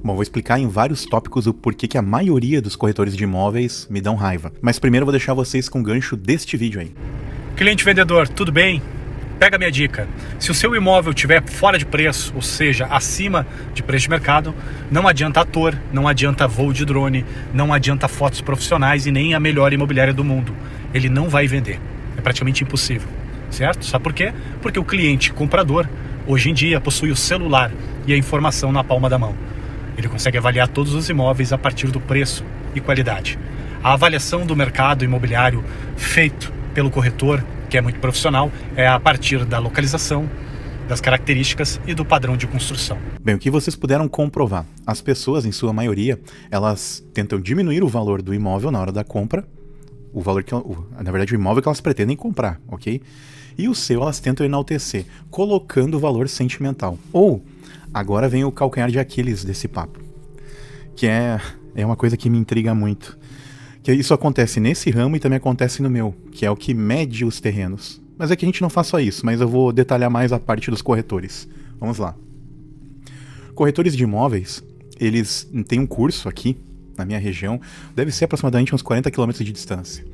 Bom, vou explicar em vários tópicos o porquê que a maioria dos corretores de imóveis me dão raiva. Mas primeiro eu vou deixar vocês com o gancho deste vídeo aí. Cliente vendedor, tudo bem? Pega a minha dica. Se o seu imóvel estiver fora de preço, ou seja, acima de preço de mercado, não adianta ator, não adianta voo de drone, não adianta fotos profissionais e nem a melhor imobiliária do mundo. Ele não vai vender. É praticamente impossível, certo? Sabe por quê? Porque o cliente comprador, hoje em dia, possui o celular e a informação na palma da mão. Ele consegue avaliar todos os imóveis a partir do preço e qualidade. A avaliação do mercado imobiliário feito pelo corretor, que é muito profissional, é a partir da localização, das características e do padrão de construção. Bem, o que vocês puderam comprovar? As pessoas, em sua maioria, elas tentam diminuir o valor do imóvel na hora da compra, o valor que, na verdade, o imóvel que elas pretendem comprar, ok? E o seu elas tentam enaltecer, colocando o valor sentimental. Ou, agora vem o calcanhar de Aquiles desse papo, que é uma coisa que me intriga muito. Que isso acontece nesse ramo e também acontece no meu, que é o que mede os terrenos. Mas é que a gente não faz só isso, mas eu vou detalhar mais a parte dos corretores. Vamos lá. Corretores de imóveis, eles têm um curso aqui, na minha região, deve ser aproximadamente uns 40 km de distância.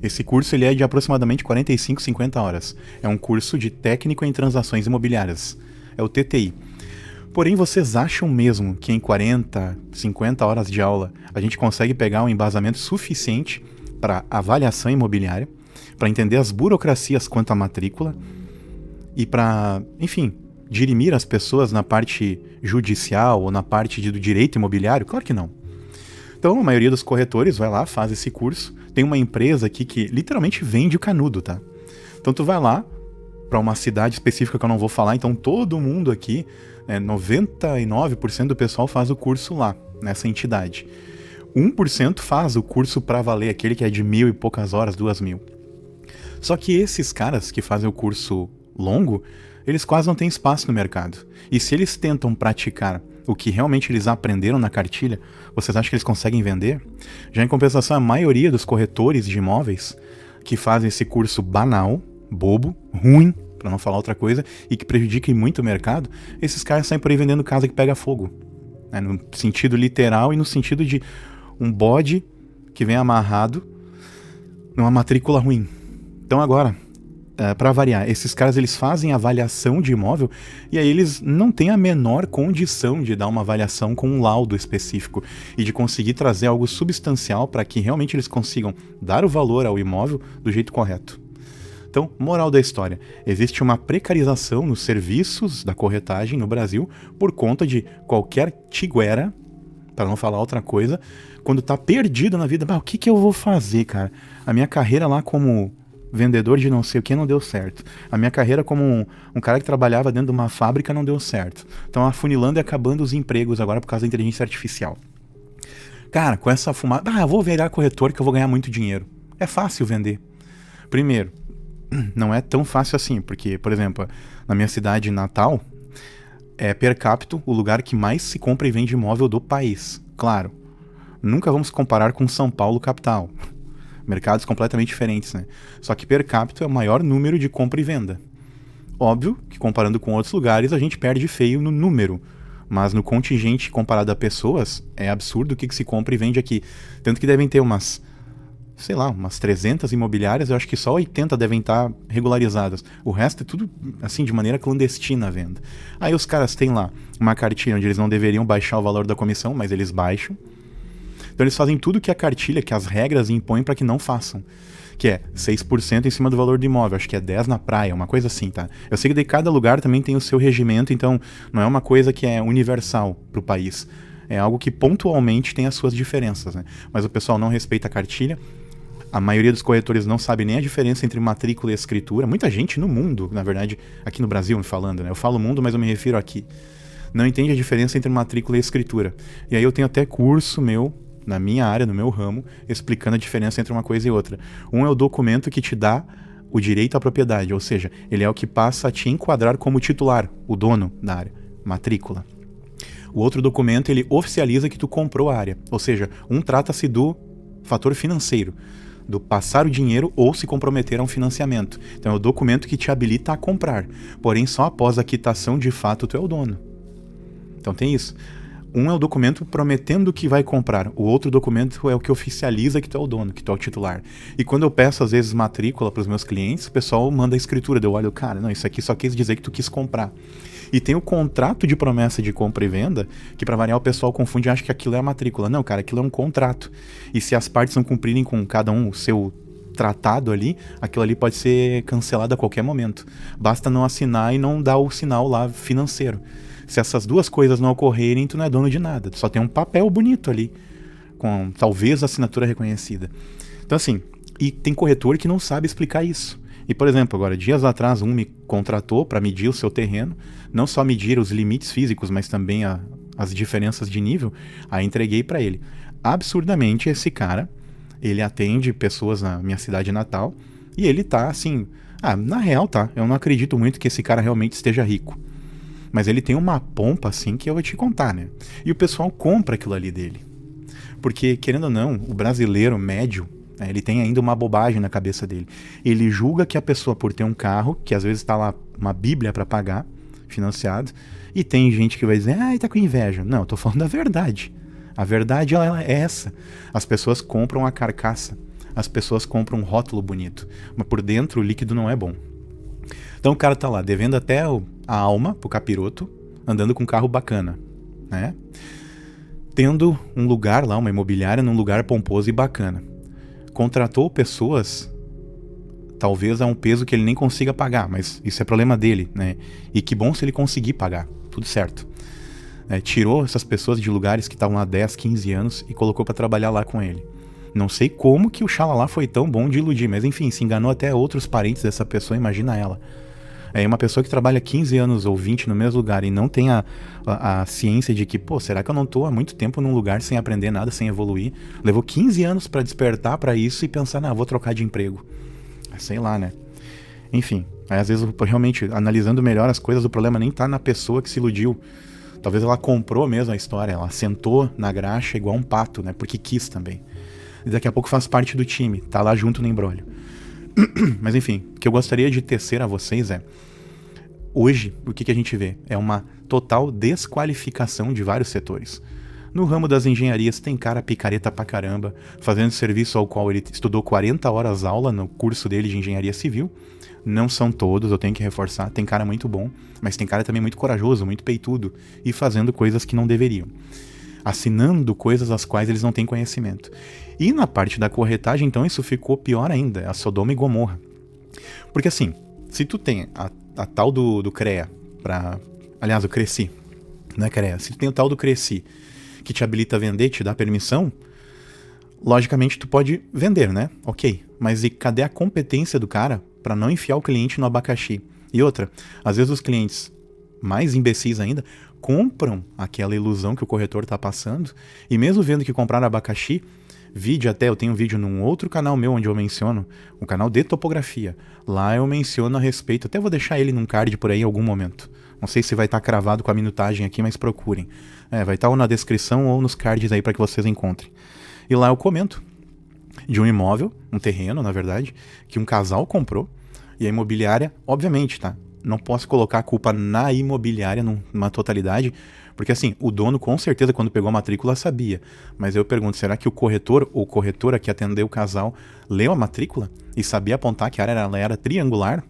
Esse curso ele é de aproximadamente 45, 50 horas. É um curso de técnico em transações imobiliárias. É o TTI. Porém, vocês acham mesmo que em 40, 50 horas de aula a gente consegue pegar um embasamento suficiente para avaliação imobiliária, para entender as burocracias quanto à matrícula e para, enfim, dirimir as pessoas na parte judicial ou na parte do direito imobiliário? Claro que não. Então, a maioria dos corretores vai lá, faz esse curso. Tem uma empresa aqui que literalmente vende o canudo, tá? Então, tu vai lá para uma cidade específica que eu não vou falar, então todo mundo aqui, 99% do pessoal faz o curso lá, nessa entidade. 1% faz o curso para valer, aquele que é de 1.000 e poucas horas, 2.000. Só que esses caras que fazem o curso longo, eles quase não têm espaço no mercado. E se eles tentam praticar o que realmente eles aprenderam na cartilha, vocês acham que eles conseguem vender? Já em compensação, a maioria dos corretores de imóveis que fazem esse curso banal, bobo, ruim, para não falar outra coisa, e que prejudica muito o mercado, esses caras saem por aí vendendo casa que pega fogo. No sentido literal e no sentido de um bode que vem amarrado numa matrícula ruim. Então agora, para variar, esses caras eles fazem avaliação de imóvel e aí eles não têm a menor condição de dar uma avaliação com um laudo específico e de conseguir trazer algo substancial para que realmente eles consigam dar o valor ao imóvel do jeito correto. Então, moral da história, existe uma precarização nos serviços da corretagem no Brasil por conta de qualquer tiguera, para não falar outra coisa, quando tá perdido na vida, o que eu vou fazer, cara? A minha carreira lá como vendedor de não sei o que não deu certo. A minha carreira como um cara que trabalhava dentro de uma fábrica não deu certo. Então afunilando e acabando os empregos agora por causa da inteligência artificial. Cara, com essa fumada, eu vou virar corretor que eu vou ganhar muito dinheiro. É fácil vender. Primeiro, não é tão fácil assim, porque, por exemplo, na minha cidade natal, é per capita o lugar que mais se compra e vende imóvel do país. Claro, nunca vamos comparar com São Paulo capital. Mercados completamente diferentes, né? Só que per capita é o maior número de compra e venda. Óbvio que comparando com outros lugares a gente perde feio no número, mas no contingente comparado a pessoas, é absurdo o que se compra e vende aqui. Tanto que devem ter umas 300 imobiliárias, eu acho que só 80 devem estar regularizadas. O resto é tudo, assim, de maneira clandestina a venda. Aí os caras têm lá uma cartilha onde eles não deveriam baixar o valor da comissão, mas eles baixam. Então eles fazem tudo que a cartilha, que as regras impõem para que não façam. Que é 6% em cima do valor do imóvel, acho que é 10% na praia, uma coisa assim, tá? Eu sei que de cada lugar também tem o seu regimento, então não é uma coisa que é universal para o país. É algo que pontualmente tem as suas diferenças, né? Mas o pessoal não respeita a cartilha. A maioria dos corretores não sabe nem a diferença entre matrícula e escritura. Muita gente no mundo, na verdade, aqui no Brasil me falando, né? Eu falo mundo, mas eu me refiro aqui. Não entende a diferença entre matrícula e escritura. E aí eu tenho até curso meu, na minha área, no meu ramo, explicando a diferença entre uma coisa e outra. Um é o documento que te dá o direito à propriedade, ou seja, ele é o que passa a te enquadrar como titular, o dono da área, matrícula. O outro documento, ele oficializa que tu comprou a área, ou seja, um trata-se do fator financeiro, do passar o dinheiro ou se comprometer a um financiamento. Então é o documento que te habilita a comprar, porém só após a quitação de fato tu é o dono. Então tem isso. Um é o documento prometendo que vai comprar. O outro documento é o que oficializa que tu é o dono, que tu é o titular. E quando eu peço, às vezes, matrícula para os meus clientes, o pessoal manda a escritura. Eu olho, cara, não, isso aqui só quis dizer que tu quis comprar. E tem o contrato de promessa de compra e venda, que para variar o pessoal confunde e acha que aquilo é a matrícula. Não, cara, aquilo é um contrato. E se as partes não cumprirem com cada um o seu tratado ali, aquilo ali pode ser cancelado a qualquer momento. Basta não assinar e não dar o sinal lá financeiro. Se essas duas coisas não ocorrerem, tu não é dono de nada. Tu só tem um papel bonito ali, com talvez a assinatura reconhecida. Então assim, e tem corretor que não sabe explicar isso. E por exemplo, agora, dias atrás, um me contratou para medir o seu terreno, não só medir os limites físicos, mas também as diferenças de nível, aí entreguei para ele. Absurdamente, esse cara, ele atende pessoas na minha cidade natal, e ele tá assim, na real tá, eu não acredito muito que esse cara realmente esteja rico. Mas ele tem uma pompa assim que eu vou te contar, né? E o pessoal compra aquilo ali dele. Porque, querendo ou não, o brasileiro médio, ele tem ainda uma bobagem na cabeça dele. Ele julga que a pessoa, por ter um carro, que às vezes está lá uma bíblia para pagar, financiado, e tem gente que vai dizer, tá com inveja. Não, eu tô falando a verdade. A verdade ela é essa. As pessoas compram a carcaça. As pessoas compram um rótulo bonito. Mas por dentro o líquido não é bom. Então o cara tá lá, devendo até a alma pro capiroto, andando com um carro bacana, né? Tendo um lugar lá, uma imobiliária num lugar pomposo e bacana. Contratou pessoas, talvez a um peso que ele nem consiga pagar, mas isso é problema dele, né? E que bom se ele conseguir pagar, tudo certo. Tirou essas pessoas de lugares que estavam lá 10, 15 anos e colocou para trabalhar lá com ele. Não sei como que o xalalá foi tão bom de iludir, mas enfim, se enganou até outros parentes dessa pessoa, imagina ela. Uma pessoa que trabalha 15 anos ou 20 no mesmo lugar e não tem a ciência de que, será que eu não tô há muito tempo num lugar sem aprender nada, sem evoluir? Levou 15 anos para despertar para isso e pensar, vou trocar de emprego. Sei lá, né? Enfim, às vezes realmente, analisando melhor as coisas, o problema nem tá na pessoa que se iludiu. Talvez ela comprou mesmo a história, ela sentou na graxa igual um pato, né? Porque quis também. E daqui a pouco faz parte do time, tá lá junto no embrólio. Mas enfim, o que eu gostaria de tecer a vocês hoje, o que a gente vê? É uma total desqualificação de vários setores. No ramo das engenharias tem cara picareta pra caramba, fazendo serviço ao qual ele estudou 40 horas aula no curso dele de engenharia civil. Não são todos, eu tenho que reforçar, tem cara muito bom, mas tem cara também muito corajoso, muito peitudo, e fazendo coisas que não deveriam. Assinando coisas as quais eles não têm conhecimento. E na parte da corretagem, então, isso ficou pior ainda, a Sodoma e Gomorra. Porque assim, se tu tem a tal do CREA, aliás, o Cresci, não é CREA, se tu tem o tal do Cresci, que te habilita a vender, te dá permissão, logicamente tu pode vender, né? Ok, mas e cadê a competência do cara para não enfiar o cliente no abacaxi? E outra, às vezes os clientes, mais imbecis ainda, compram aquela ilusão que o corretor está passando, e mesmo vendo que compraram abacaxi, eu tenho um vídeo num outro canal meu onde eu menciono, um canal de topografia. Lá eu menciono a respeito, até vou deixar ele num card por aí em algum momento. Não sei se vai estar cravado com a minutagem aqui, mas procurem. Vai estar ou na descrição ou nos cards aí para que vocês encontrem. E lá eu comento de um imóvel, um terreno, na verdade, que um casal comprou, e a imobiliária, obviamente, tá? Não posso colocar a culpa na imobiliária numa totalidade, porque assim, o dono com certeza quando pegou a matrícula sabia, mas eu pergunto, será que o corretor ou corretora que atendeu o casal leu a matrícula e sabia apontar que a área era triangular?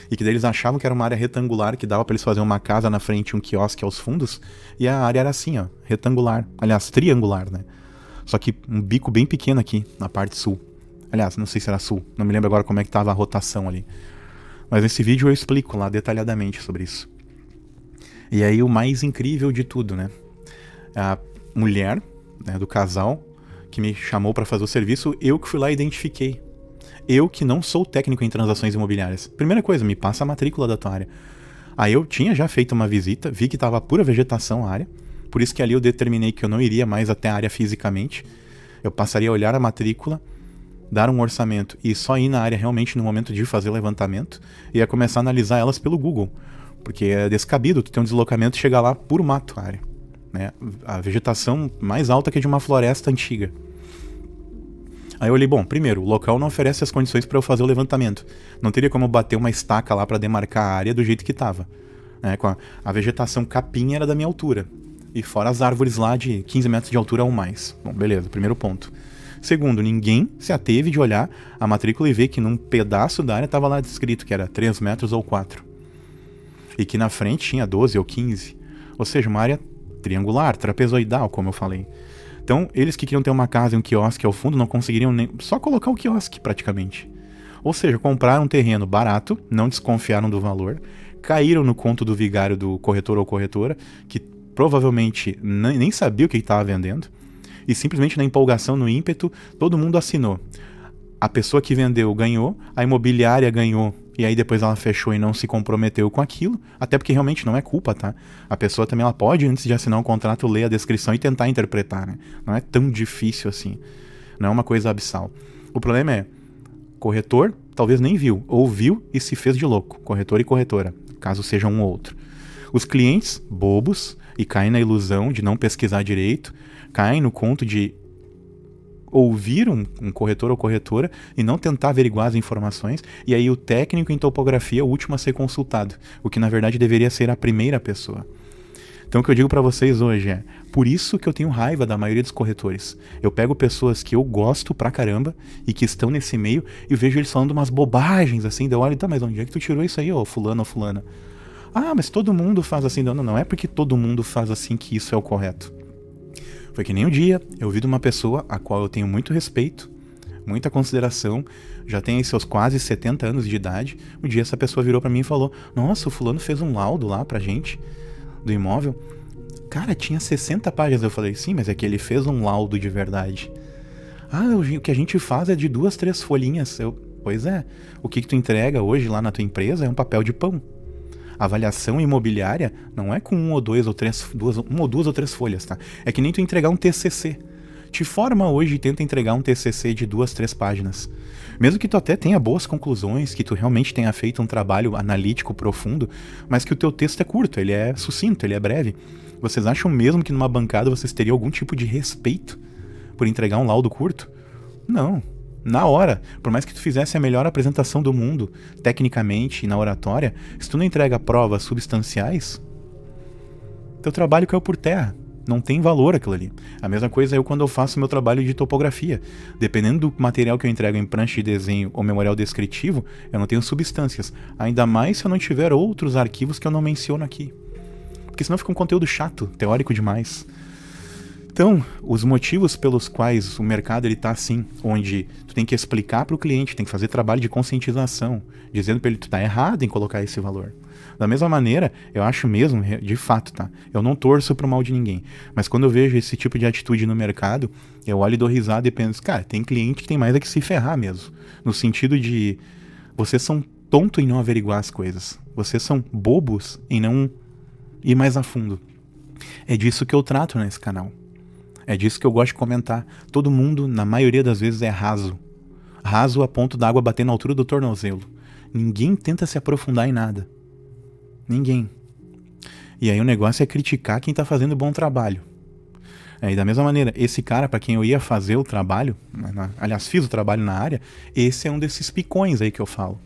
E que daí eles achavam que era uma área retangular, que dava para eles fazerem uma casa na frente e um quiosque aos fundos, e a área era assim, retangular, aliás, triangular, né? Só que um bico bem pequeno aqui, na parte sul. Aliás, não sei se era sul, não me lembro agora como é que tava a rotação ali. Mas nesse vídeo eu explico lá detalhadamente sobre isso. E aí o mais incrível de tudo, né? A mulher, né, do casal que me chamou para fazer o serviço, eu que fui lá e identifiquei. Eu que não sou técnico em transações imobiliárias. Primeira coisa, me passa a matrícula da tua área. Aí eu tinha já feito uma visita, vi que estava pura vegetação a área, por isso que ali eu determinei que eu não iria mais até a área fisicamente. Eu passaria a olhar a matrícula, dar um orçamento e só ir na área realmente no momento de fazer o levantamento e ia começar a analisar elas pelo Google, porque é descabido tu ter um deslocamento e chegar lá puro mato a área, né? A vegetação mais alta que a de uma floresta antiga. Aí eu olhei, bom, primeiro, o local não oferece as condições para eu fazer o levantamento, não teria como eu bater uma estaca lá para demarcar a área do jeito que estava, né? Com a vegetação capim era da minha altura, E fora as árvores lá de 15 metros de altura ou mais. Bom, beleza, primeiro ponto. Segundo, ninguém se ateve de olhar a matrícula e ver que num pedaço da área estava lá descrito que era 3 metros ou 4. E que na frente tinha 12 ou 15. Ou seja, uma área triangular, trapezoidal, como eu falei. Então, eles que queriam ter uma casa e um quiosque ao fundo não conseguiriam nem só colocar o quiosque, praticamente. Ou seja, compraram um terreno barato, não desconfiaram do valor, caíram no conto do vigário do corretor ou corretora, que provavelmente nem sabia o que estava vendendo, e simplesmente na empolgação, no ímpeto, todo mundo assinou. A pessoa que vendeu ganhou, a imobiliária ganhou, e aí depois ela fechou e não se comprometeu com aquilo, até porque realmente não é culpa, tá? A pessoa também ela pode, antes de assinar um contrato, ler a descrição e tentar interpretar, né? Não é tão difícil assim. Não é uma coisa abissal. O problema é, corretor talvez nem viu, ou viu e se fez de louco, corretor e corretora, caso seja um ou outro. Os clientes, bobos, e caem na ilusão de não pesquisar direito, caem no conto de ouvir um corretor ou corretora e não tentar averiguar as informações, e aí o técnico em topografia é o último a ser consultado, o que na verdade deveria ser a primeira pessoa. Então o que eu digo pra vocês hoje é, por isso que eu tenho raiva da maioria dos corretores. Eu pego pessoas que eu gosto pra caramba e que estão nesse meio e vejo eles falando umas bobagens assim, daí eu olho, tá, mas onde é que tu tirou isso aí, ô fulano ou fulana? Ah, mas todo mundo faz assim. Não é porque todo mundo faz assim que isso é o correto. Foi que nem um dia eu vi de uma pessoa a qual eu tenho muito respeito, muita consideração, já tem seus quase 70 anos de idade. Um dia essa pessoa virou pra mim e falou, nossa, o fulano fez um laudo lá pra gente, do imóvel. Cara, tinha 60 páginas. Eu falei, sim, mas é que ele fez um laudo de verdade. Ah, o que a gente faz é de 2, 3 folhinhas. Pois é, o que tu entrega hoje lá na tua empresa é um papel de pão. A avaliação imobiliária não é com uma ou duas ou três folhas, tá? É que nem tu entregar um TCC. Te forma hoje e tenta entregar um TCC de 2, 3 páginas. Mesmo que tu até tenha boas conclusões, que tu realmente tenha feito um trabalho analítico profundo, mas que o teu texto é curto, ele é sucinto, ele é breve. Vocês acham mesmo que numa bancada vocês teriam algum tipo de respeito por entregar um laudo curto? Não. Na hora, por mais que tu fizesse a melhor apresentação do mundo, tecnicamente e na oratória, se tu não entrega provas substanciais, teu trabalho caiu por terra. Não tem valor aquilo ali. A mesma coisa eu quando eu faço meu trabalho de topografia. Dependendo do material que eu entrego em prancha de desenho ou memorial descritivo, eu não tenho substâncias. Ainda mais se eu não tiver outros arquivos que eu não menciono aqui. Porque senão fica um conteúdo chato, teórico demais. Então, os motivos pelos quais o mercado ele tá assim, onde tu tem que explicar para o cliente, tem que fazer trabalho de conscientização, dizendo para ele que tu tá errado em colocar esse valor. Da mesma maneira, eu acho mesmo, de fato, tá? Eu não torço pro mal de ninguém, mas quando eu vejo esse tipo de atitude no mercado, eu olho e dou risada e penso, cara, tem cliente que tem mais é que se ferrar mesmo. No sentido de, vocês são tontos em não averiguar as coisas. Vocês são bobos em não ir mais a fundo. É disso que eu trato nesse canal. É disso que eu gosto de comentar. Todo mundo, na maioria das vezes, é raso. Raso a ponto da água bater na altura do tornozelo. Ninguém tenta se aprofundar em nada. Ninguém. E aí o negócio é criticar quem tá fazendo bom trabalho. E da mesma maneira, esse cara para quem eu ia fazer o trabalho, aliás, fiz o trabalho na área, esse é um desses picões aí que eu falo.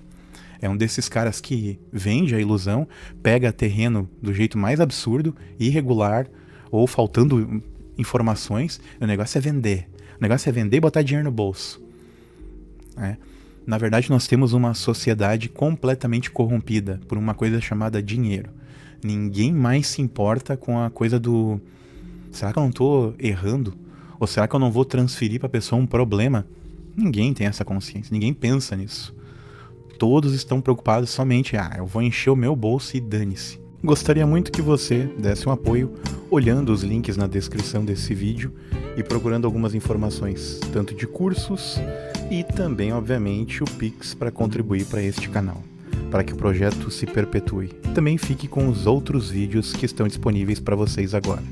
É um desses caras que vende a ilusão, pega terreno do jeito mais absurdo, irregular, ou faltando informações, o negócio é vender. O negócio é vender e botar dinheiro no bolso. Na verdade, nós temos uma sociedade completamente corrompida por uma coisa chamada dinheiro. Ninguém mais se importa com a coisa do... Será que eu não tô errando? Ou será que eu não vou transferir para a pessoa um problema? Ninguém tem essa consciência, ninguém pensa nisso. Todos estão preocupados somente, eu vou encher o meu bolso e dane-se. Gostaria muito que você desse um apoio olhando os links na descrição desse vídeo e procurando algumas informações, tanto de cursos e também, obviamente, o Pix para contribuir para este canal, para que o projeto se perpetue. Também fique com os outros vídeos que estão disponíveis para vocês agora.